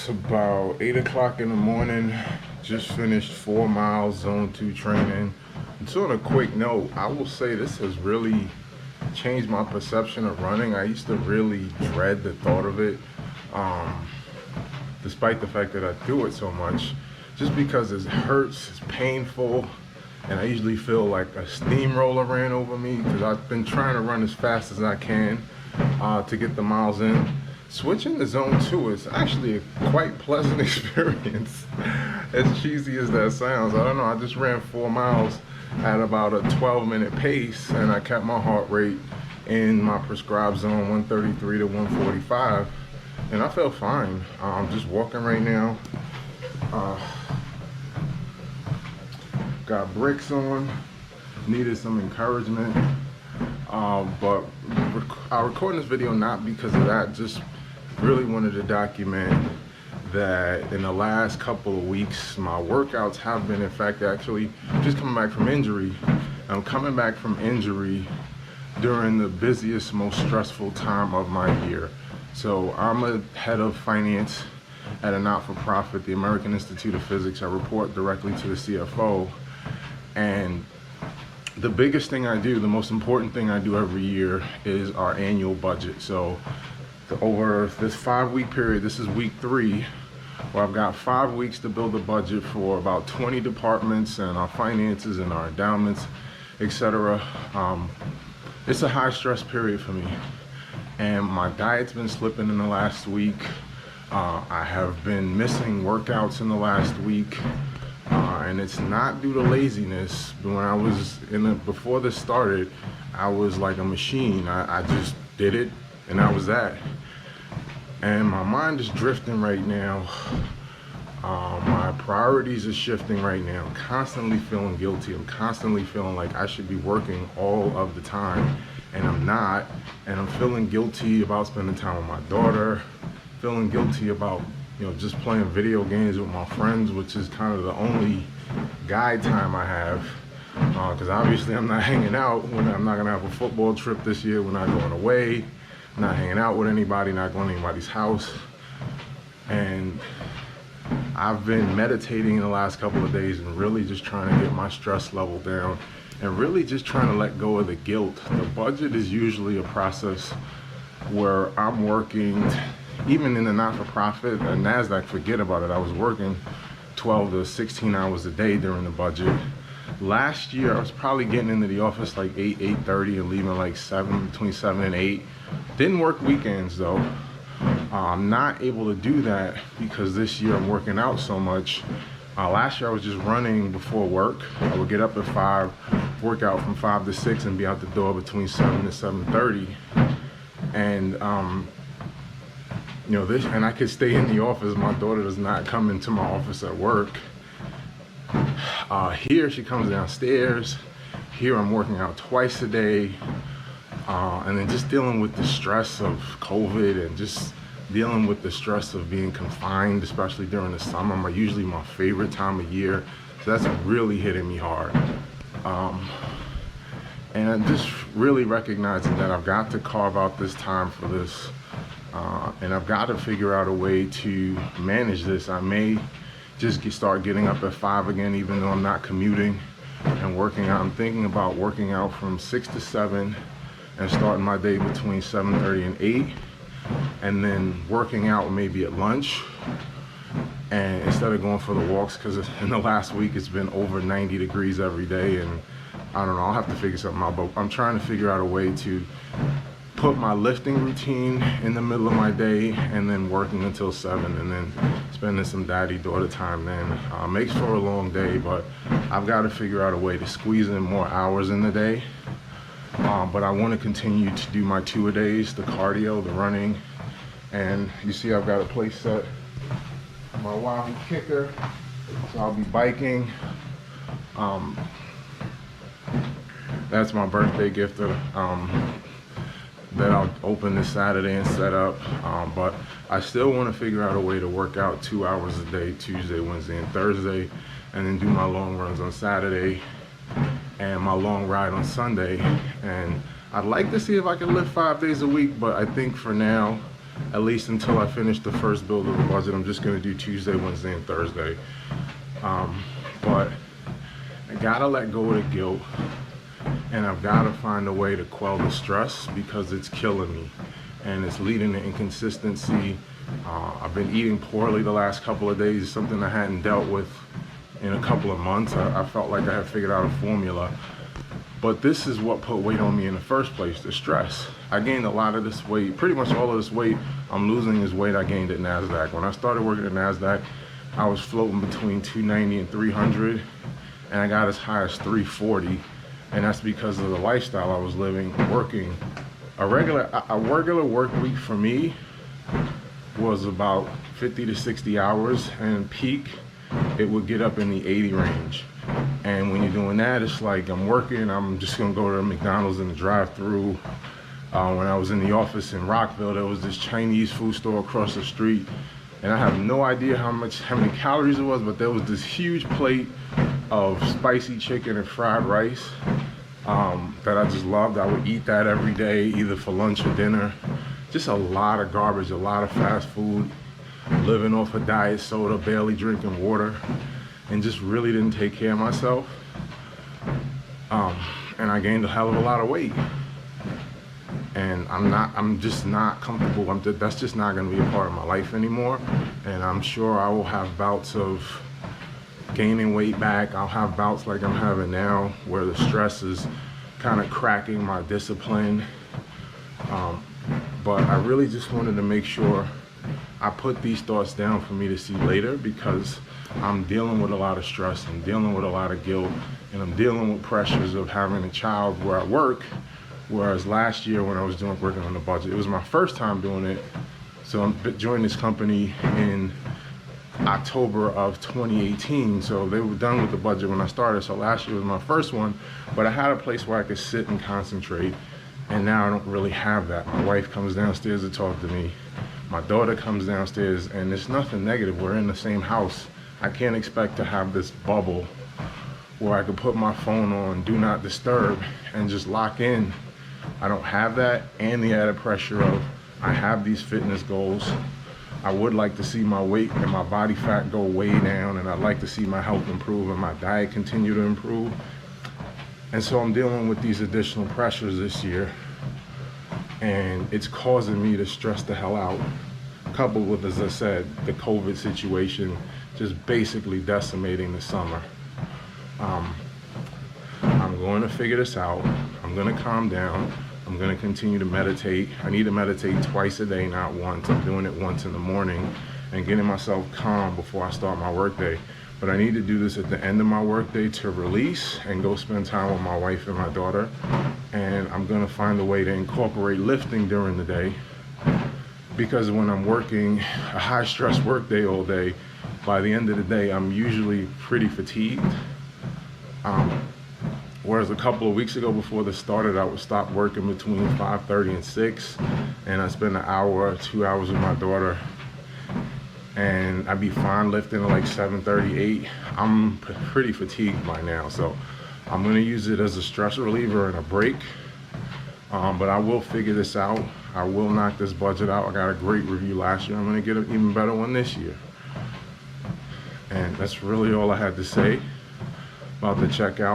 It's about 8 o'clock in the morning. Just finished 4 miles zone 2 training. And so on a quick note, I will say this has really changed my perception of running. I used to really dread the thought of it, um, despite the fact that I do it so much, just because it hurts, it's painful, and I usually feel like a steamroller ran over me because I've been trying to run as fast as I can to get the miles in. Switching to zone 2 is actually a quite pleasant experience, as cheesy as that sounds. I don't know, I just ran 4 miles at about a 12-minute pace, and I kept my heart rate in my prescribed zone 133 to 145, and I felt fine. I'm just walking right now. Got brakes on, needed some encouragement, but I'm recording this video not because of that, just really wanted to document that in the last couple of weeks my workouts have been, in fact, actually just coming back from injury. I'm coming back from injury during the busiest, most stressful time of my year. So I'm a head of finance at a not-for-profit, the American Institute of Physics. I report directly to the CFO, and the biggest thing I do, the most important thing I do every year is our annual budget. So over this 5-week period, this is week 3, where I've got 5 weeks to build a budget for about 20 departments and our finances and our endowments, etc. It's a high stress period for me, and my diet's been slipping in the last week. I have been missing workouts in the last week, and it's not due to laziness. But when I was before this started, I was like a machine. I just did it, and that was that. And my mind is drifting right now. My priorities are shifting right now. I'm constantly feeling guilty. I'm constantly feeling like I should be working all of the time, and I'm not. And I'm feeling guilty about spending time with my daughter, feeling guilty about, just playing video games with my friends, which is kind of the only guy time I have. Because obviously I'm not hanging out. I'm not gonna have a football trip this year. We're not going away. Not hanging out with anybody, not going to anybody's house. And I've been meditating in the last couple of days and really just trying to get my stress level down and really just trying to let go of the guilt. The budget is usually a process where I'm working, even in the not-for-profit, and NASDAQ, forget about it. I was working 12 to 16 hours a day during the budget. Last year, I was probably getting into the office like 8:30 and leaving like 7, between 7 and 8. Didn't work weekends though. I'm not able to do that because this year I'm working out so much. Last year I was just running before work. I would get up at 5, work out from 5 to 6, and be out the door between 7 to 7:30. And and I could stay in the office. My daughter does not come into my office at work. Here she comes downstairs. Here I'm working out twice a day. And then just dealing with the stress of COVID and just dealing with the stress of being confined, especially during the summer, usually my favorite time of year. So that's really hitting me hard. And I'm just really recognizing that I've got to carve out this time for this. And I've got to figure out a way to manage this. I may just start getting up at 5 again, even though I'm not commuting and working out. I'm thinking about working out from 6 to 7 and starting my day between 7:30 and 8, and then working out maybe at lunch, and instead of going for the walks, because in the last week it's been over 90 degrees every day, and I don't know, I'll have to figure something out. But I'm trying to figure out a way to put my lifting routine in the middle of my day, and then working until 7, and then spending some daddy-daughter time then. Makes for a long day, but I've got to figure out a way to squeeze in more hours in the day. But I want to continue to do my 2-a-days, the cardio, the running. And you see I've got a place set, my Wahoo kicker, so I'll be biking. That's my birthday gift that I'll open this Saturday and set up. But I still want to figure out a way to work out 2 hours a day, Tuesday, Wednesday, and Thursday, and then do my long runs on Saturday and my long ride on Sunday. And I'd like to see if I can lift 5 days a week, but I think for now at least until I finish the first build of the budget. I'm just gonna do Tuesday, Wednesday, and Thursday. But I gotta let go of the guilt, and I've gotta find a way to quell the stress because it's killing me and it's leading to inconsistency. I've been eating poorly the last couple of days, something I hadn't dealt with in a couple of months. I felt like I had figured out a formula, but this is what put weight on me in the first place, the stress. I gained a lot of this weight, pretty much all of this weight I'm losing is weight I gained at NASDAQ. When I started working at NASDAQ, I was floating between 290 and 300, and I got as high as 340, and that's because of the lifestyle I was living, working. A regular work week for me was about 50 to 60 hours, and peak, it would get up in the 80 range. And when you're doing that, it's like I'm working, I'm just gonna go to McDonald's in the drive-through. When I was in the office in Rockville, there was this Chinese food store across the street, and I have no idea how many calories it was, but there was this huge plate of spicy chicken and fried rice that I just loved. I would eat that every day, either for lunch or dinner. Just a lot of garbage, a lot of fast food, living off a diet soda, barely drinking water, and just really didn't take care of myself. And I gained a hell of a lot of weight. And I'm just not comfortable. That's just not gonna be a part of my life anymore. And I'm sure I will have bouts of gaining weight back. I'll have bouts like I'm having now, where the stress is kind of cracking my discipline. But I really just wanted to make sure I put these thoughts down for me to see later, because I'm dealing with a lot of stress, I'm dealing with a lot of guilt, and I'm dealing with pressures of having a child where I work. Whereas last year when I was working on the budget, it was my first time doing it. So I joined this company in October of 2018. So they were done with the budget when I started. So last year was my first one, but I had a place where I could sit and concentrate. And now I don't really have that. My wife comes downstairs to talk to me. My daughter comes downstairs, and it's nothing negative. We're in the same house. I can't expect to have this bubble where I could put my phone on do not disturb and just lock in. I don't have that, and the added pressure of I have these fitness goals. I would like to see my weight and my body fat go way down, and I'd like to see my health improve and my diet continue to improve. And so I'm dealing with these additional pressures this year, and it's causing me to stress the hell out, coupled with, as I said, the COVID situation just basically decimating the summer. I'm going to figure this out. I'm going to calm down. I'm going to continue to meditate. I need to meditate twice a day, not once. I'm doing it once in the morning and getting myself calm before I start my workday. But I need to do this at the end of my workday to release and go spend time with my wife and my daughter. And I'm going to find a way to incorporate lifting during the day, because when I'm working a high stress workday all day, by the end of the day, I'm usually pretty fatigued. Whereas a couple of weeks ago before this started, I would stop working between 5:30 and 6, and I spend an hour or 2 hours with my daughter, and I'd be fine lifting at like 7:30, 8. I'm pretty fatigued by now, so I'm gonna use it as a stress reliever and a break. But I will figure this out. I will knock this budget out. I got a great review last year. I'm gonna get an even better one this year. And that's really all I had to say about the checkout.